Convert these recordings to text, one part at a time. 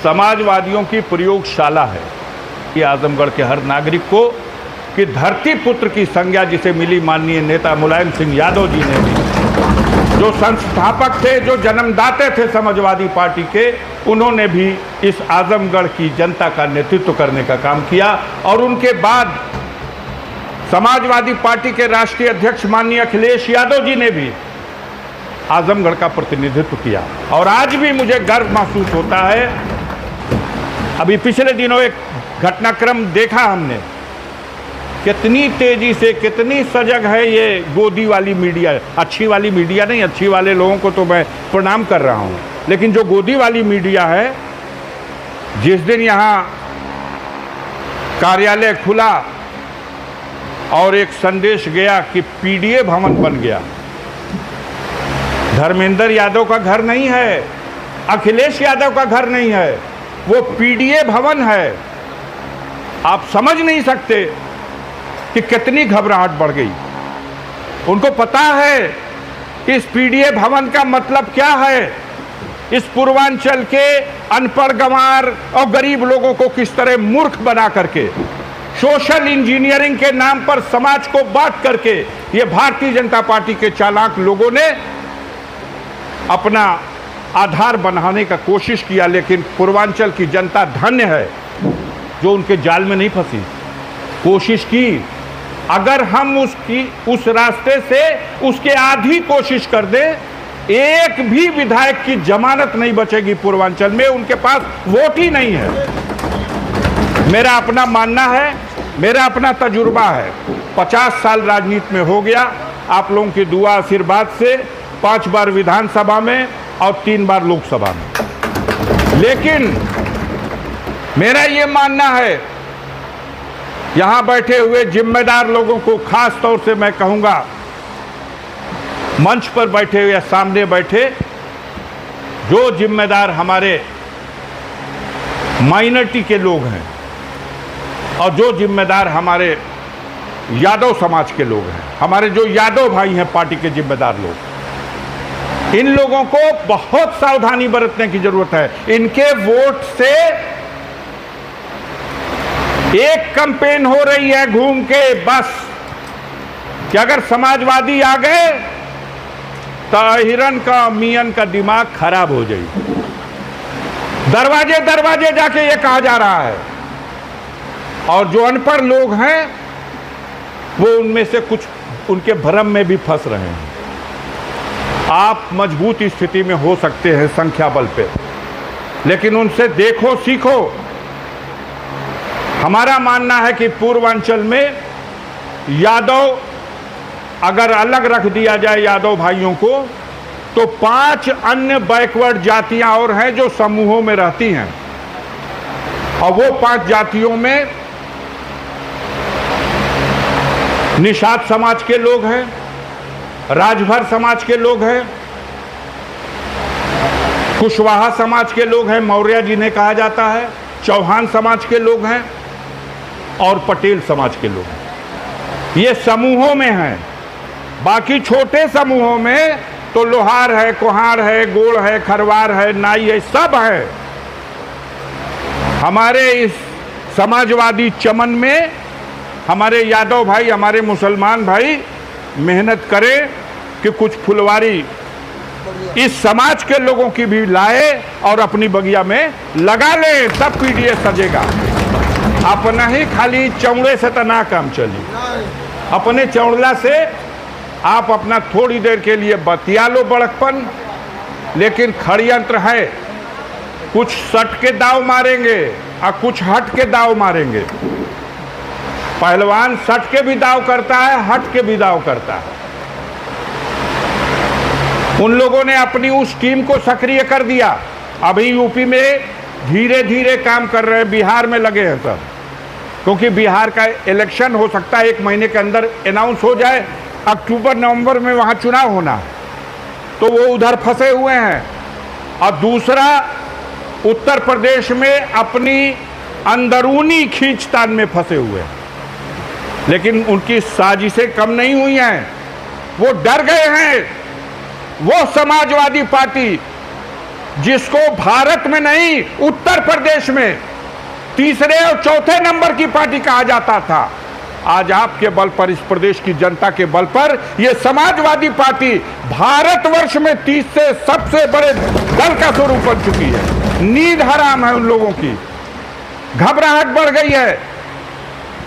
समाजवादियों की प्रयोगशाला है ये आजमगढ़ के हर नागरिक को कि धरती पुत्र की संज्ञा जिसे मिली माननीय नेता मुलायम सिंह यादव जी ने भी, जो संस्थापक थे, जो जन्मदाते थे समाजवादी पार्टी के, उन्होंने भी इस आजमगढ़ की जनता का नेतृत्व करने का काम किया। और उनके बाद समाजवादी पार्टी के राष्ट्रीय अध्यक्ष माननीय अखिलेश यादव जी ने भी आजमगढ़ का प्रतिनिधित्व किया। और आज भी मुझे गर्व महसूस होता है। अभी पिछले दिनों एक घटनाक्रम देखा हमने, कितनी तेजी से, कितनी सजग है ये गोदी वाली मीडिया। अच्छी वाली मीडिया नहीं, अच्छी वाले लोगों को तो मैं प्रणाम कर रहा हूँ, लेकिन जो गोदी वाली मीडिया है, जिस दिन यहाँ कार्यालय खुला और एक संदेश गया कि पीडीए भवन बन गया। धर्मेंद्र यादव का घर नहीं है, अखिलेश यादव का घर नहीं है, वो पीडीए भवन है। आप समझ नहीं सकते कि कितनी घबराहट बढ़ गई। उनको पता है इस पीडीए भवन का मतलब क्या है, इस पूर्वांचल के अनपढ़ गंवार और गरीब लोगों को किस तरह मूर्ख बना करके, सोशल इंजीनियरिंग के नाम पर समाज को बांट करके ये भारतीय जनता पार्टी के चालाक लोगों ने अपना आधार बनाने का कोशिश किया। लेकिन पूर्वांचल की जनता धन्य है जो उनके जाल में नहीं फंसी। कोशिश की, अगर हम उस रास्ते से उसके आधी कोशिश कर दें, एक भी विधायक की जमानत नहीं बचेगी पूर्वांचल में, उनके पास वोट ही नहीं है। मेरा अपना मानना है, मेरा अपना तजुर्बा है। 50 साल राजनीति में हो गया, आप लोगों की दुआ आशीर्वाद से 5 बार विधानसभा में और 3 बार लोकसभा में। लेकिन मेरा ये मानना है, यहां बैठे हुए जिम्मेदार लोगों को खास तौर से मैं कहूंगा, मंच पर बैठे हुए या सामने बैठे जो जिम्मेदार हमारे माइनॉरिटी के लोग हैं और जो जिम्मेदार हमारे यादव समाज के लोग हैं, हमारे जो यादव भाई हैं पार्टी के जिम्मेदार लोग, इन लोगों को बहुत सावधानी बरतने की जरूरत है। इनके वोट से एक कैंपेन हो रही है घूम के बस कि अगर समाजवादी आ गए तो हिरन का मियन का दिमाग खराब हो जाए। दरवाजे दरवाजे जाके ये कहा जा रहा है। और जो अनपढ़ लोग हैं वो उनमें से कुछ उनके भ्रम में भी फंस रहे हैं। आप मजबूत स्थिति में हो सकते हैं संख्या बल पे, लेकिन उनसे देखो, सीखो। हमारा मानना है कि पूर्वांचल में यादव अगर अलग रख दिया जाए यादव भाइयों को, तो 5 अन्य बैकवर्ड जातियां और हैं जो समूहों में रहती हैं। और वो 5 जातियों में निषाद समाज के लोग हैं, राजभर समाज के लोग हैं, कुशवाहा समाज के लोग हैं, मौर्य जिन्हें कहा जाता है, चौहान समाज के लोग हैं और पटेल समाज के लोग हैं। ये समूहों में हैं। बाकी छोटे समूहों में तो लोहार है, कुम्हार है, गोड़ है, खरवार है, नाई है, सब है। हमारे इस समाजवादी चमन में हमारे यादव भाई, हमारे मुसलमान भाई मेहनत करें कि कुछ फुलवारी इस समाज के लोगों की भी लाए और अपनी बगिया में लगा ले, तब पीडीए सजेगा। अपना ही खाली चौड़े से तो ना काम चली। अपने चौड़ला से आप अपना थोड़ी देर के लिए बतिया लो बड़कपन, लेकिन षड्यंत्र है। कुछ सट के दाव मारेंगे और कुछ हट के दाव मारेंगे। पहलवान सट के भी दाव करता है, हट के भी दाव करता है। उन लोगों ने अपनी उस टीम को सक्रिय कर दिया। अभी यूपी में धीरे धीरे काम कर रहे हैं, बिहार में लगे हैं सब, क्योंकि बिहार का इलेक्शन हो सकता है 1 महीने के अंदर अनाउंस हो जाए। अक्टूबर नवंबर में वहां चुनाव होना है, तो वो उधर फंसे हुए हैं। और दूसरा, उत्तर प्रदेश में अपनी अंदरूनी खींचतान में फंसे हुए हैं। लेकिन उनकी साजिशें कम नहीं हुई हैं। वो डर गए हैं। वो समाजवादी पार्टी जिसको भारत में नहीं उत्तर प्रदेश में तीसरे और चौथे नंबर की पार्टी कहा जाता था, आज आपके बल पर, इस प्रदेश की जनता के बल पर यह समाजवादी पार्टी भारतवर्ष में तीसरे सबसे बड़े दल का स्वरूप बन चुकी है। नींद हराम है उन लोगों की, घबराहट बढ़ गई है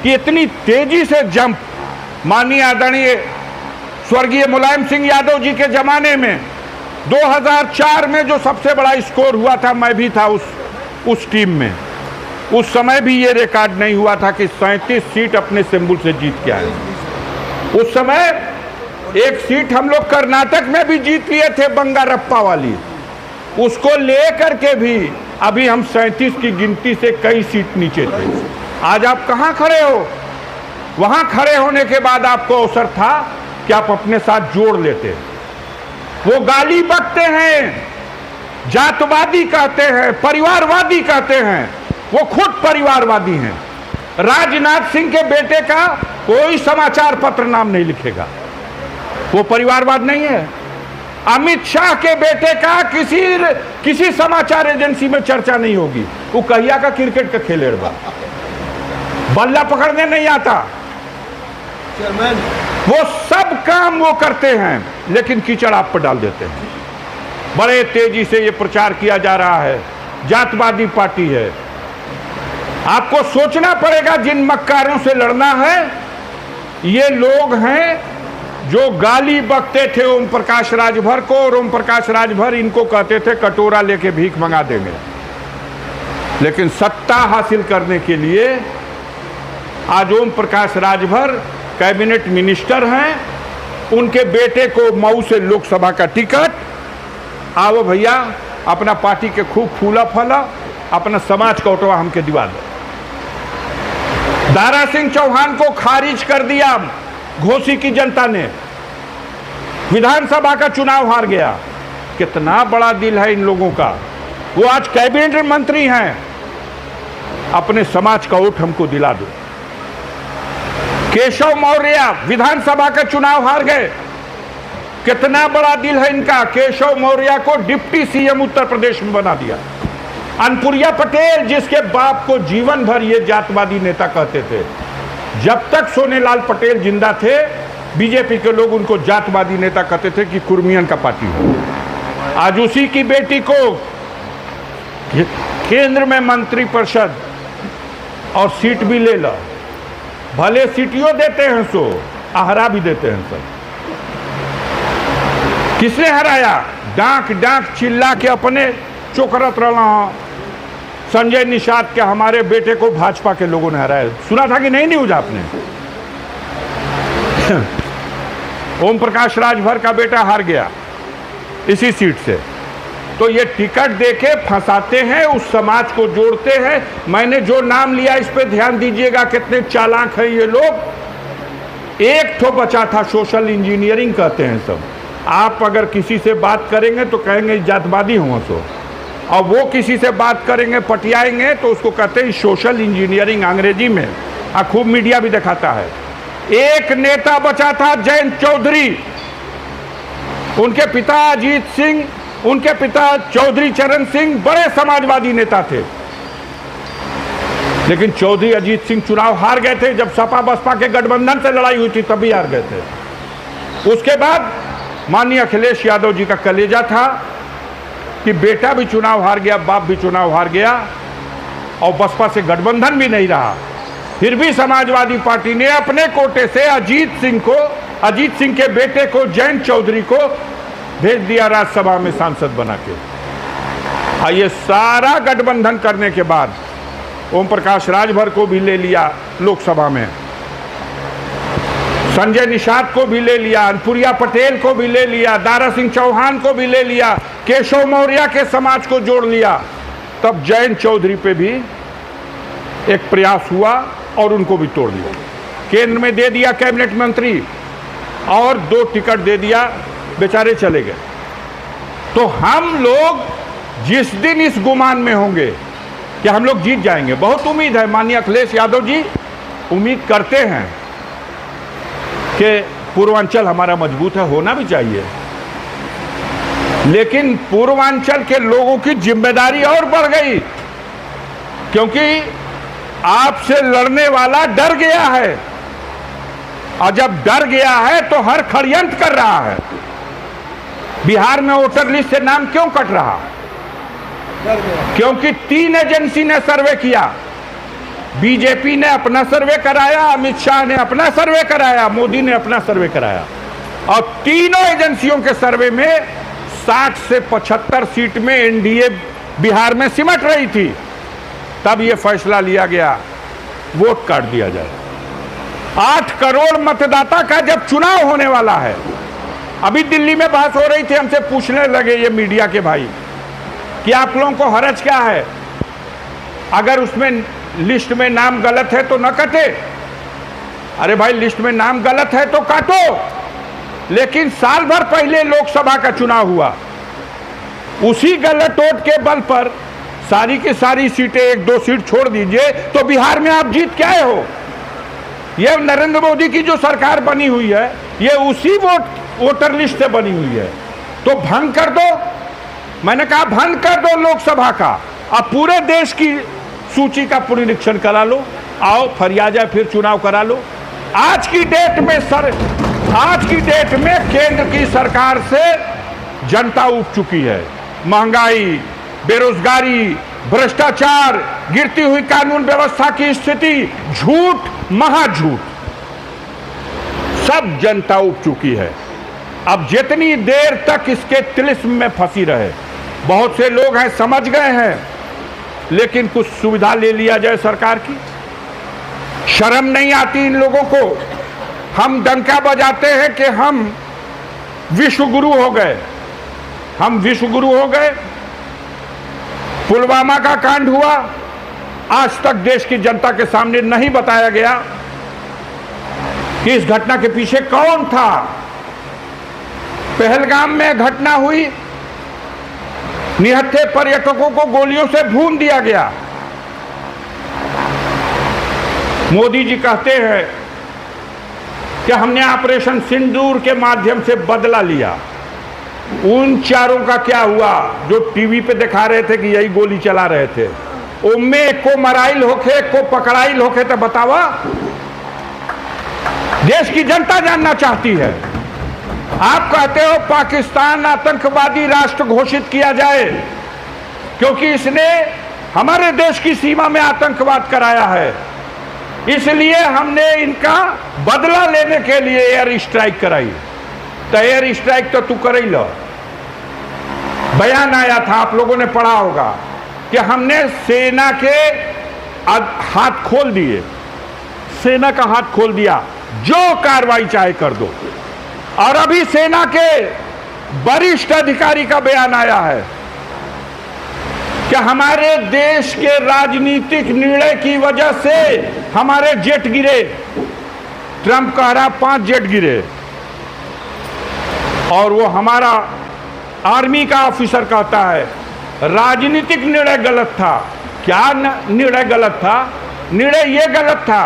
कि इतनी तेजी से जंप। माननीय आदरणीय स्वर्गीय मुलायम सिंह यादव जी के जमाने में 2004 में जो सबसे बड़ा स्कोर हुआ था, मैं भी था उस टीम में। उस समय भी ये रिकॉर्ड नहीं हुआ था कि 37 सीट अपने सिंबल से जीत के आए। उस समय एक सीट हम लोग कर्नाटक में भी जीत लिए थे, बंगारप्पा वाली, उसको लेकर के भी अभी हम 37 की गिनती से कई सीट नीचे थे। आज आप कहां खड़े हो? वहां खड़े होने के बाद आपको अवसर था कि आप अपने साथ जोड़ लेते। वो गाली बकते हैं, जातवादी कहते हैं, परिवारवादी कहते हैं, वो खुद परिवारवादी हैं। राजनाथ सिंह के बेटे का कोई समाचार पत्र नाम नहीं लिखेगा, वो परिवारवाद नहीं है। अमित शाह के बेटे का किसी समाचार एजेंसी में चर्चा नहीं होगी, वो कहिया का क्रिकेट का खेलेगा, बल्ला पकड़ने नहीं आता। वो सब काम वो करते हैं, लेकिन कीचड़ आप पर डाल देते हैं। बड़े तेजी से ये प्रचार किया जा रहा है, जातवादी पार्टी है। आपको सोचना पड़ेगा, जिन मक्कारों से लड़ना है ये लोग हैं जो गाली बकते थे ओम प्रकाश राजभर को, और ओम प्रकाश राजभर इनको कहते थे कटोरा लेके भीख मंगा देंगे। लेकिन सत्ता हासिल करने के लिए आज ओम प्रकाश राजभर कैबिनेट मिनिस्टर हैं, उनके बेटे को मऊ से लोकसभा का टिकट। आओ भैया, अपना पार्टी के खूब फूला फला, अपना समाज का ओटवा हमके दिवा दो। दारा सिंह चौहान को खारिज कर दिया घोसी की जनता ने, विधानसभा का चुनाव हार गया। कितना बड़ा दिल है इन लोगों का, वो आज कैबिनेट मंत्री हैं। अपने समाज का वोट हमको दिला दो। केशव मौर्य विधानसभा का चुनाव हार गए, कितना बड़ा दिल है इनका। केशव मौर्य को डिप्टी सीएम उत्तर प्रदेश में बना दिया। अनपुरिया पटेल, जिसके बाप को जीवन भर ये जातवादी नेता कहते थे, जब तक सोनेलाल पटेल जिंदा थे बीजेपी के लोग उनको जातवादी नेता कहते थे कि कुर्मियन का पार्टी हो। आज उसी की बेटी को केंद्र में मंत्री परिषद और सीट भी ले लो, भले सीटियों देते हैं सो हरा भी देते हैं सब। किसने हराया? डांक डांक चिल्ला के अपने चोकरत रहा। संजय निषाद के हमारे बेटे को भाजपा के लोगों ने हराया, सुना था कि नहीं न्यूज आपने? ओम प्रकाश राजभर का बेटा हार गया इसी सीट से। तो ये टिकट देके फंसाते हैं, उस समाज को जोड़ते हैं। मैंने जो नाम लिया इस पे ध्यान दीजिएगा, कितने चालाक हैं ये लोग। एक ठो बचा था, सोशल इंजीनियरिंग कहते हैं सब। आप अगर किसी से बात करेंगे तो कहेंगे जातवादी हुआ सो, और वो किसी से बात करेंगे पटियाएंगे तो उसको कहते हैं सोशल इंजीनियरिंग अंग्रेजी में। खूब मीडिया भी दिखाता है। एक नेता बचा था जयंत चौधरी, उनके पिता अजीत सिंह, उनके पिता चौधरी चरण सिंह बड़े समाजवादी नेता थे, लेकिन चौधरी अजीत सिंह चुनाव हार गए थे। जब सपा बसपा के गठबंधन से लड़ाई हुई थी तभी हार गए थे। उसके बाद माननीय अखिलेश यादव जी का कलेजा था कि बेटा भी चुनाव हार गया, बाप भी चुनाव हार गया, और बसपा से गठबंधन भी नहीं रहा। फिर भी समाजवादी पार्टी ने अपने कोटे से अजीत सिंह के बेटे को, जयंत चौधरी को भेज दिया राज्यसभा में सांसद बना के। ये सारा गठबंधन करने के बाद ओम प्रकाश राजभर को भी ले लिया लोकसभा में, संजय निषाद को भी ले लिया, अनपुरिया पटेल को भी ले लिया, दारा सिंह चौहान को भी ले लिया, केशव मौर्य के समाज को जोड़ लिया। तब जयंत चौधरी पे भी एक प्रयास हुआ और उनको भी तोड़ दिया। केंद्र में दे दिया कैबिनेट मंत्री और 2 टिकट दे दिया, बेचारे चले गए। तो हम लोग जिस दिन इस गुमान में होंगे कि हम लोग जीत जाएंगे, बहुत उम्मीद है, माननीय अखिलेश यादव जी उम्मीद करते हैं कि पूर्वांचल हमारा मजबूत है, होना भी चाहिए। लेकिन पूर्वांचल के लोगों की जिम्मेदारी और बढ़ गई, क्योंकि आपसे लड़ने वाला डर गया है, और जब डर गया है तो हर षड्यंत्र कर रहा है। बिहार में वोटर लिस्ट से नाम क्यों कट रहा? क्योंकि 3 एजेंसी ने सर्वे किया। बीजेपी ने अपना सर्वे कराया, अमित शाह ने अपना सर्वे कराया, मोदी ने अपना सर्वे कराया, और तीनों एजेंसियों के सर्वे में 60 से 75 सीट में एनडीए बिहार में सिमट रही थी। तब यह फैसला लिया गया वोट काट दिया जाए। 8 करोड़ मतदाता का जब चुनाव होने वाला है, अभी दिल्ली में बात हो रही थी, हमसे पूछने लगे ये मीडिया के भाई कि आप लोगों को हरज क्या है, अगर उसमें लिस्ट में नाम गलत है तो न कटे। अरे भाई, लिस्ट में नाम गलत है तो काटो, लेकिन साल भर पहले लोकसभा का चुनाव हुआ, उसी गलत वोट के बल पर सारी की सारी सीटें, 1-2 सीट छोड़ दीजिए, तो बिहार में आप जीत क्या हो? यह नरेंद्र मोदी की जो सरकार बनी हुई है, ये उसी वोटर लिस्ट से बनी हुई है। तो भंग कर दो, मैंने कहा भंग कर दो लोकसभा का, अब पूरे देश की सूची का पुनरीक्षण करा लो, आओ फरियाजा फिर चुनाव करा लो। आज की डेट में केंद्र की सरकार से जनता उब चुकी है। महंगाई, बेरोजगारी, भ्रष्टाचार, गिरती हुई कानून व्यवस्था की स्थिति, झूठ, महाझूठ, सब जनता उब चुकी है। अब जितनी देर तक इसके तिलिस्म में फंसी रहे, बहुत से लोग हैं समझ गए हैं, लेकिन कुछ सुविधा ले लिया जाए सरकार की। शर्म नहीं आती इन लोगों को। हम डंका बजाते हैं कि हम विश्व गुरु हो गए, हम विश्व गुरु हो गए। पुलवामा का कांड हुआ, आज तक देश की जनता के सामने नहीं बताया गया कि इस घटना के पीछे कौन था। पहलगाम में घटना हुई, निहत्थे पर्यटकों को गोलियों से भून दिया गया। मोदी जी कहते हैं कि हमने ऑपरेशन सिंदूर के माध्यम से बदला लिया। उन चारों का क्या हुआ जो टीवी पे दिखा रहे थे कि यही गोली चला रहे थे? उनमें को मराइल होके, को पकड़ाइल होके, तो बतावा। देश की जनता जानना चाहती है। आप कहते हो पाकिस्तान आतंकवादी राष्ट्र घोषित किया जाए, क्योंकि इसने हमारे देश की सीमा में आतंकवाद कराया है, इसलिए हमने इनका बदला लेने के लिए एयर स्ट्राइक कराई। तो एयर स्ट्राइक तो तू कर ही लो। बयान आया था, आप लोगों ने पढ़ा होगा, कि हमने सेना के हाथ खोल दिए, सेना का हाथ खोल दिया, जो कार्रवाई चाहे कर दो। और अभी सेना के वरिष्ठ अधिकारी का बयान आया है कि हमारे देश के राजनीतिक निर्णय की वजह से हमारे जेट गिरे। ट्रंप कह रहा 5 जेट गिरे, और वो हमारा आर्मी का ऑफिसर कहता है राजनीतिक निर्णय गलत था। क्या निर्णय गलत था? निर्णय ये गलत था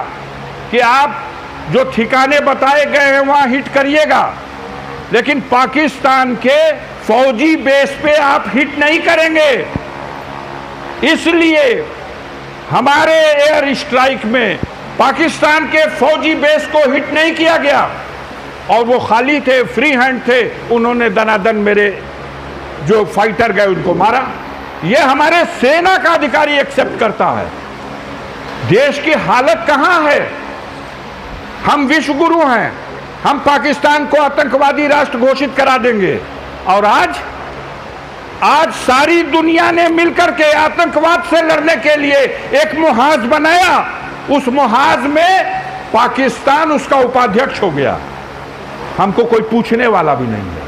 कि आप जो ठिकाने बताए गए हैं वहां हिट करिएगा, लेकिन पाकिस्तान के फौजी बेस पे आप हिट नहीं करेंगे। इसलिए हमारे एयर स्ट्राइक में पाकिस्तान के फौजी बेस को हिट नहीं किया गया, और वो खाली थे, फ्री हैंड थे, उन्होंने दनादन मेरे जो फाइटर गए उनको मारा। ये हमारे सेना का अधिकारी एक्सेप्ट करता है। देश की हालत कहां है? हम विश्व गुरु हैं, हम पाकिस्तान को आतंकवादी राष्ट्र घोषित करा देंगे, और आज सारी दुनिया ने मिलकर के आतंकवाद से लड़ने के लिए एक मुहाज बनाया। उस मुहाज में पाकिस्तान उसका उपाध्यक्ष हो गया। हमको कोई पूछने वाला भी नहीं है।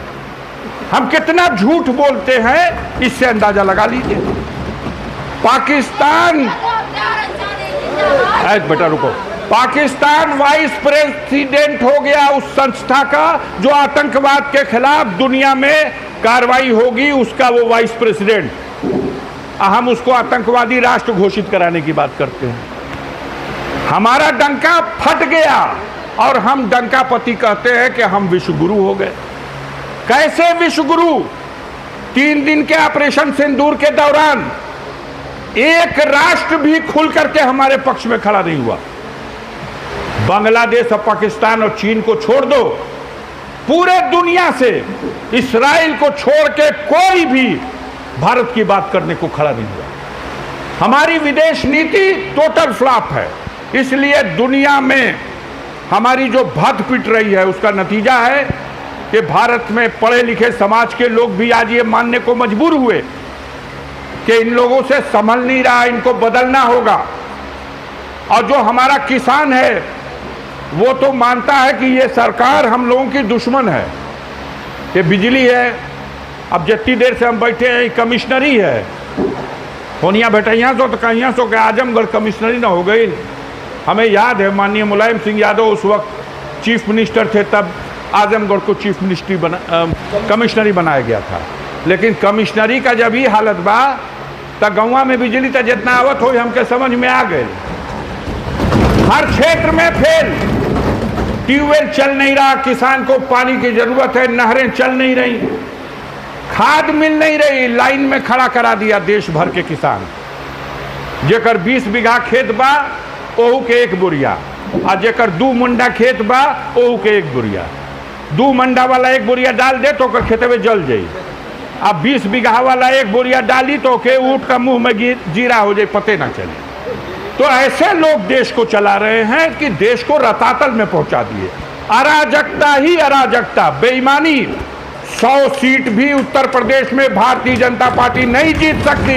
हम कितना झूठ बोलते हैं इससे अंदाजा लगा लीजिए। पाकिस्तान, बेटा रुको, पाकिस्तान वाइस प्रेसिडेंट हो गया उस संस्था का जो आतंकवाद के खिलाफ दुनिया में कार्रवाई होगी, उसका वो वाइस प्रेसिडेंट। हम उसको आतंकवादी राष्ट्र घोषित कराने की बात करते हैं। हमारा डंका फट गया, और हम डंकापति कहते हैं कि हम विश्व गुरु हो गए। कैसे विश्व गुरु? 3 दिन के ऑपरेशन सिंदूर के दौरान एक राष्ट्र भी खुल करके हमारे पक्ष में खड़ा नहीं हुआ। बांग्लादेश और पाकिस्तान और चीन को छोड़ दो, पूरे दुनिया से इस्राइल को छोड़ के कोई भी भारत की बात करने को खड़ा नहीं हुआ। हमारी विदेश नीति टोटल फ्लॉप है। इसलिए दुनिया में हमारी जो भद पिट रही है उसका नतीजा है कि भारत में पढ़े लिखे समाज के लोग भी आज ये मानने को मजबूर हुए कि इन लोगों से संभल नहीं रहा, इनको बदलना होगा। और जो हमारा किसान है वो तो मानता है कि ये सरकार हम लोगों की दुश्मन है। ये बिजली है, अब जितनी देर से हम बैठे हैं कमिश्नरी है, होनिया बेटैया सो तो कहिया सो के आजमगढ़ कमिश्नरी ना हो गई। हमें याद है माननीय मुलायम सिंह यादव उस वक्त चीफ मिनिस्टर थे, तब आजमगढ़ को चीफ मिनिस्ट्री कमिश्नरी बनाया गया था। लेकिन कमिश्नरी का जब ही हालत बा तब गाँव में बिजली तो जितना आवत हो हमके समझ में आ गए। हर क्षेत्र में फेल, ट्यूबवेल चल नहीं रहा, किसान को पानी की जरूरत है, नहरें चल नहीं रही, खाद मिल नहीं रही, लाइन में खड़ा करा दिया देश भर के किसान। जेकर 20 बीघा खेत बा ओहू के 1 बोरिया, और जेकर 2 मुंडा खेत बा ओहू के 1 बोरिया। 2 मंडा वाला 1 बोरिया डाल दे तो ओकर खेत में जल जाई। अब 20 बीघा वाला 1 बोरिया डाली तो के ऊँट का मुंह में जीरा हो जाए, पते ना चले। तो ऐसे लोग देश को चला रहे हैं कि देश को रतातल में पहुंचा दिए। अराजकता ही अराजकता, बेईमानी। 100 सीट भी उत्तर प्रदेश में भारतीय जनता पार्टी नहीं जीत सकती।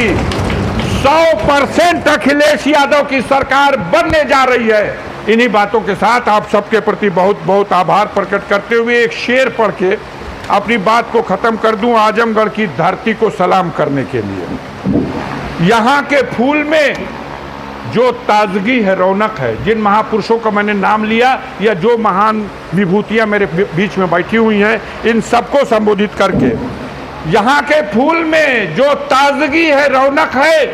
100% अखिलेश यादव की सरकार बनने जा रही है। इन्हीं बातों के साथ आप सबके प्रति बहुत बहुत आभार प्रकट करते हुए एक शेर पढ़ के अपनी बात को खत्म कर दूं। आजमगढ़ की धरती को सलाम करने के लिए यहाँ के फूल में जो ताजगी है, रौनक है, जिन महापुरुषों का मैंने नाम लिया या जो महान विभूतियां मेरे बीच में बैठी हुई हैं, इन सबको संबोधित करके यहाँ के फूल में जो ताजगी है, रौनक है,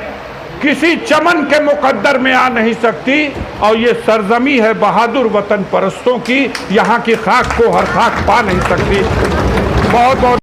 किसी चमन के मुकद्दर में आ नहीं सकती। और ये सरजमी है बहादुर वतन परस्तों की, यहाँ की खाक को हर खाक पा नहीं सकती। बहुत बहुत